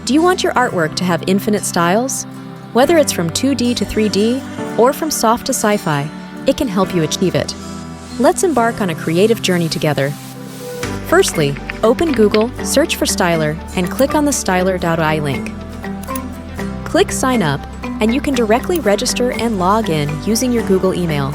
Do you want your artwork to have infinite styles? Whether it's from 2D to 3D or from soft to sci-fi, it can help you achieve it. Let's embark on a creative journey together. Firstly, open Google, search for Styler, and click on the styler.ai link. Click Sign Up, and you can directly register and log in using your Google email.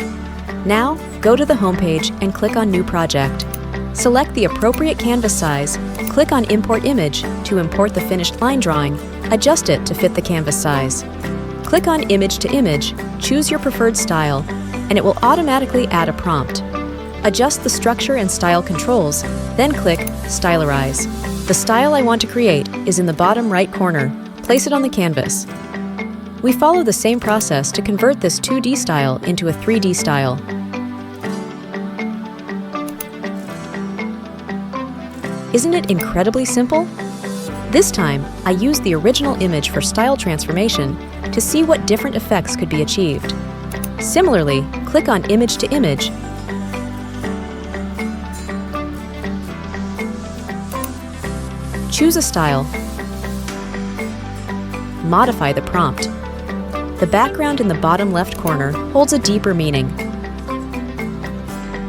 Now, go to the homepage and click on New Project. Select the appropriate canvas size, click on Import Image to import the finished line drawing, adjust it to fit the canvas size. Click on Image to Image, choose your preferred style, and it will automatically add a prompt. Adjust the structure and style controls, then click Stylerize. The style I want to create is in the bottom right corner. Place it on the canvas. We follow the same process to convert this 2D style into a 3D style. Isn't it incredibly simple? This time, I used the original image for style transformation to see what different effects could be achieved. Similarly, click on Image to Image, choose a style, modify the prompt. The background in the bottom left corner holds a deeper meaning.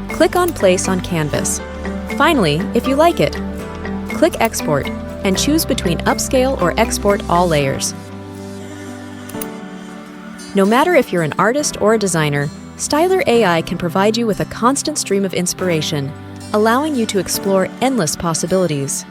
Click on Place on Canvas. Finally, if you like it, click Export and choose between Upscale or Export All Layers. No matter if you're an artist or a designer, Styler AI can provide you with a constant stream of inspiration, allowing you to explore endless possibilities.